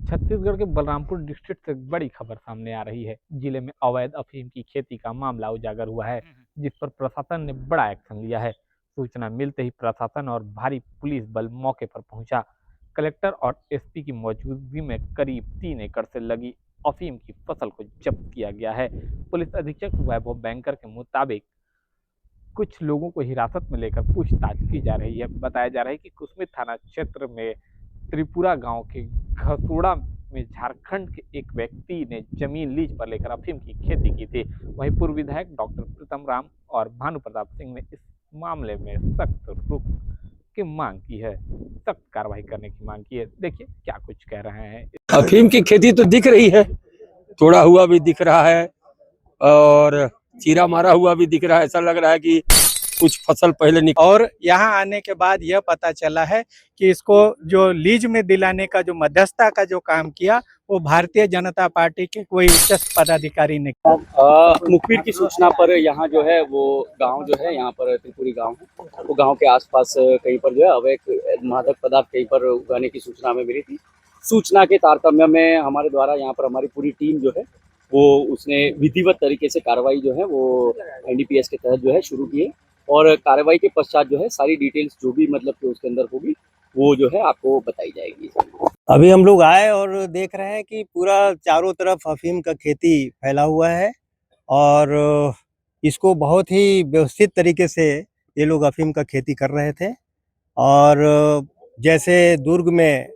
छत्तीसगढ़ के बलरामपुर डिस्ट्रिक्ट से बड़ी खबर सामने आ रही है। जिले में अवैध अफीम की खेती का मामला उजागर हुआ है, जिस पर प्रशासन ने बड़ा एक्शन लिया है। सूचना मिलते ही प्रशासन और भारी पुलिस बल मौके पर पहुंचा। कलेक्टर और एसपी की मौजूदगी में करीब 3 एकड़ से लगी अफीम की फसल को जब्त किया गया है। पुलिस अधीक्षक वैभव बैंकर के मुताबिक कुछ लोगों को हिरासत में लेकर पूछताछ की जा रही है। बताया जा रहा है कि कुसमी थाना क्षेत्र में त्रिपुरा गांव के घसोड़ा में झारखंड के एक व्यक्ति ने जमीन लीज पर लेकर अफीम की खेती की थी। वहीं पूर्व विधायक डॉक्टर प्रीतम राम और भानु प्रताप सिंह ने इस मामले में सख्त रुख की मांग की है, सख्त कार्रवाई करने की मांग की है। देखिए क्या कुछ कह रहे हैं। अफीम की खेती तो दिख रही है, तोड़ा हुआ भी दिख रहा है और चीरा मारा हुआ भी दिख रहा है। ऐसा लग रहा है कि कुछ फसल पहले निकल। और यहाँ आने के बाद यह पता चला है कि इसको जो लीज में दिलाने का जो मध्यस्थता का जो काम किया वो भारतीय जनता पार्टी के कोई उच्च पदाधिकारी ने किया। मुखबिर की सूचना पर यहाँ जो है वो गांव जो है यहाँ पर त्रिपुरी गांव है, वो गांव के आसपास कहीं पर जो है अवैध मादक पदार्थ कहीं पर उगाने की सूचना हमें मिली थी। सूचना के तारतम्य में हमारे द्वारा यहाँ पर हमारी पूरी टीम जो है वो उसने विधिवत तरीके से कार्रवाई जो है वो एनडीपीएस के तहत जो है शुरू की है और कार्रवाई के पश्चात जो है सारी डिटेल्स जो भी मतलब कि उसके अंदर होगी वो जो है आपको बताई जाएगी। अभी हम लोग आए और देख रहे हैं कि पूरा चारों तरफ अफीम का खेती फैला हुआ है और इसको बहुत ही व्यवस्थित तरीके से ये लोग अफीम का खेती कर रहे थे। और जैसे दुर्ग में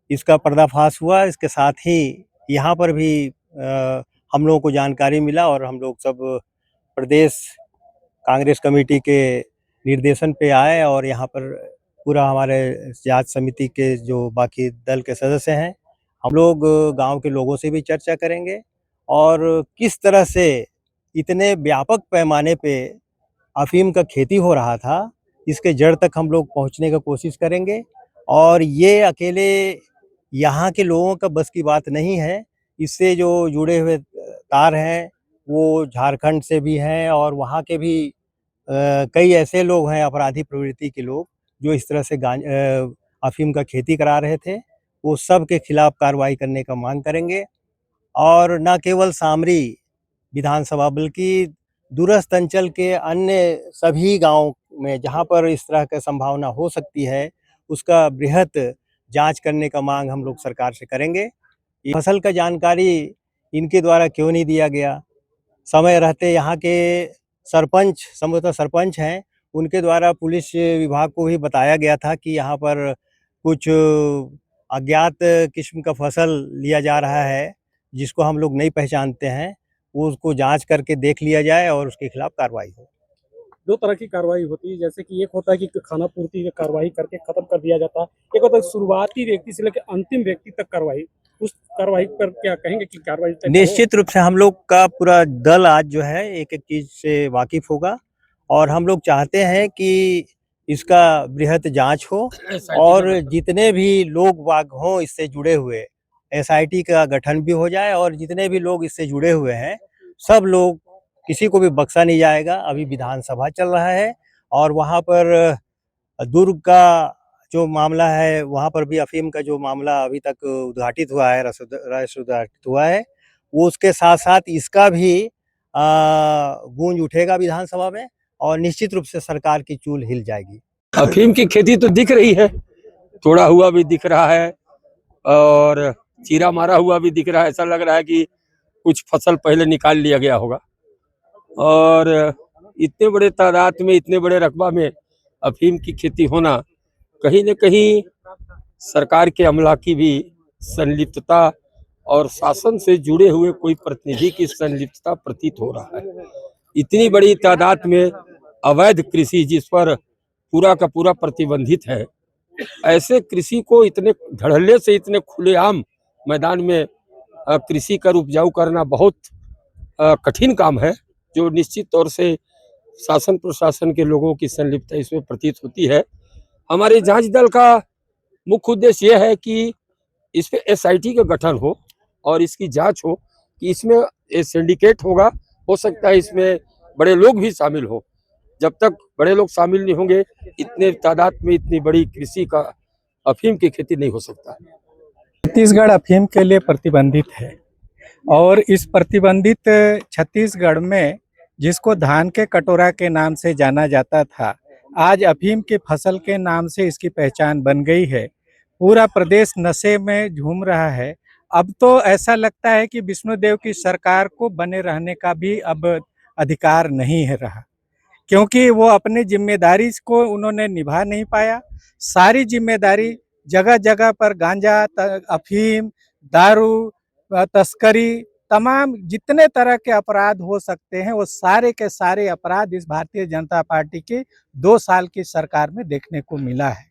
इसका पर्दाफाश हुआ, इसके साथ ही यहाँ पर भी हम लोगों को जानकारी मिला और हम लोग सब प्रदेश कांग्रेस कमेटी के निर्देशन पे आए और यहाँ पर पूरा हमारे जांच समिति के जो बाकी दल के सदस्य हैं, हम लोग गांव के लोगों से भी चर्चा करेंगे और किस तरह से इतने व्यापक पैमाने पे अफीम का खेती हो रहा था इसके जड़ तक हम लोग पहुंचने का कोशिश करेंगे। और ये अकेले यहाँ के लोगों का बस की बात नहीं है, इससे जो जुड़े हुए तार हैं वो झारखंड से भी हैं और वहाँ के भी कई ऐसे लोग हैं अपराधी प्रवृत्ति के लोग जो इस तरह से अफीम का खेती करा रहे थे। वो सब के खिलाफ कार्रवाई करने का मांग करेंगे और न केवल सामरी विधानसभा बल्कि दूरस्थ अंचल के अन्य सभी गांव में जहां पर इस तरह की संभावना हो सकती है उसका बृहत जांच करने का मांग हम लोग सरकार से करेंगे। फसल का जानकारी इनके द्वारा क्यों नहीं दिया गया? समय रहते यहाँ के सरपंच, संभवतः सरपंच हैं, उनके द्वारा पुलिस विभाग को भी बताया गया था कि यहाँ पर कुछ अज्ञात किस्म का फसल लिया जा रहा है जिसको हम लोग नहीं पहचानते हैं, वो उसको जांच करके देख लिया जाए और उसके खिलाफ कार्रवाई हो। दो तरह की कार्रवाई होती है, जैसे कि एक होता है कि खाना पूर्ति की कार्रवाई करके खत्म कर दिया जाता है, एक होता है शुरुआती व्यक्ति से लेकर अंतिम व्यक्ति तक कार्रवाई। उस कार्रवाई पर क्या कहेंगे कि कार्रवाई निश्चित रूप से हम लोग का पूरा दल आज जो है एक एक चीज से वाकिफ होगा और हम लोग चाहते हैं कि इसका बृहत जांच हो और जितने भी लोग वाग हों इससे जुड़े हुए एसआईटी का गठन भी हो जाए और जितने भी लोग इससे जुड़े हुए हैं सब लोग, किसी को भी बख्शा नहीं जाएगा। अभी विधानसभा चल रहा है और वहाँ पर दुर्ग का जो मामला है वहाँ पर भी अफीम का जो मामला अभी तक उद्घाटित हुआ है, उद्घाटित हुआ है, वो उसके साथ साथ इसका भी गूंज उठेगा विधानसभा में और निश्चित रूप से सरकार की चूल हिल जाएगी। अफीम की खेती तो दिख रही है, तोड़ा हुआ भी दिख रहा है और चीरा मारा हुआ भी दिख रहा है। ऐसा लग रहा है कि कुछ फसल पहले निकाल लिया गया होगा और इतने बड़े तादाद में, इतने बड़े रकबा में अफीम की खेती होना कहीं न कहीं सरकार के अमला की भी संलिप्तता और शासन से जुड़े हुए कोई प्रतिनिधि की संलिप्तता प्रतीत हो रहा है। इतनी बड़ी तादाद में अवैध कृषि जिस पर पूरा का पूरा प्रतिबंधित है, ऐसे कृषि को इतने धड़ल्ले से, इतने खुलेआम मैदान में कृषि कर उपजाऊ करना बहुत कठिन काम है, जो निश्चित तौर से शासन प्रशासन के लोगों की संलिप्तता इसमें प्रतीत होती है। हमारे जांच दल का मुख्य उद्देश्य यह है कि इस पे एसआईटी का गठन हो और इसकी जांच हो कि इसमें सिंडिकेट होगा, हो सकता है इसमें बड़े लोग भी शामिल हो। जब तक बड़े लोग शामिल नहीं होंगे, इतने तादाद में इतनी बड़ी कृषि का अफीम की खेती नहीं हो सकता। छत्तीसगढ़ अफीम के लिए प्रतिबंधित है और इस प्रतिबंधित छत्तीसगढ़ में जिसको धान के कटोरा के नाम से जाना जाता था, आज अफीम की फसल के नाम से इसकी पहचान बन गई है। पूरा प्रदेश नशे में झूम रहा है। अब तो ऐसा लगता है कि विष्णुदेव की सरकार को बने रहने का भी अब अधिकार नहीं है रहा, क्योंकि वो अपनी जिम्मेदारी को उन्होंने निभा नहीं पाया। सारी जिम्मेदारी जगह जगह पर गांजा, अफीम, दारू, तस्करी, तमाम जितने तरह के अपराध हो सकते हैं वो सारे के सारे अपराध इस भारतीय जनता पार्टी की 2 साल की सरकार में देखने को मिला है।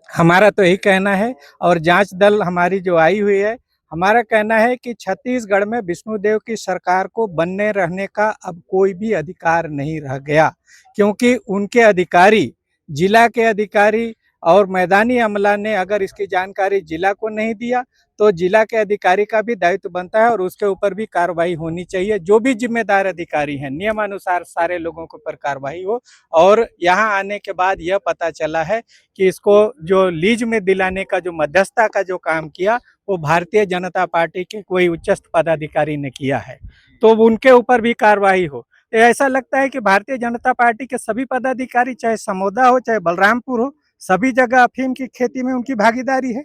हमारा तो यही कहना है और जांच दल हमारी जो आई हुई है, हमारा कहना है कि छत्तीसगढ़ में विष्णुदेव की सरकार को बनने रहने का अब कोई भी अधिकार नहीं रह गया, क्योंकि उनके अधिकारी, जिला के अधिकारी और मैदानी अमला ने अगर इसकी जानकारी जिला को नहीं दिया तो जिला के अधिकारी का भी दायित्व बनता है और उसके ऊपर भी कार्रवाई होनी चाहिए। जो भी जिम्मेदार अधिकारी हैं, नियमानुसार सारे लोगों के ऊपर कार्रवाई हो। और यहाँ आने के बाद यह पता चला है कि इसको जो लीज में दिलाने का जो मध्यस्थता का जो काम किया वो भारतीय जनता पार्टी के कोई उच्चस्थ पदाधिकारी ने किया है, तो उनके ऊपर भी कार्रवाई हो। ऐसा लगता है कि भारतीय जनता पार्टी के सभी पदाधिकारी, चाहे समोदा हो चाहे बलरामपुर हो, सभी जगह अफीम की खेती में उनकी भागीदारी है,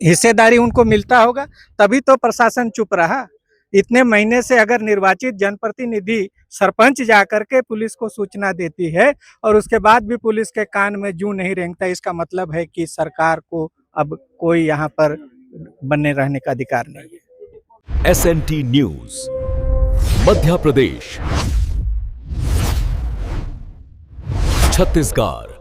हिस्सेदारी उनको मिलता होगा, तभी तो प्रशासन चुप रहा। इतने महीने से अगर निर्वाचित जनप्रतिनिधि सरपंच जाकर के पुलिस को सूचना देती है और उसके बाद भी पुलिस के कान में जूं नहीं रेंगता, इसका मतलब है कि सरकार को अब कोई यहाँ पर बने रहने का अधिकार नहीं है। SNT news Madhya Pradesh, Chhattisgarh.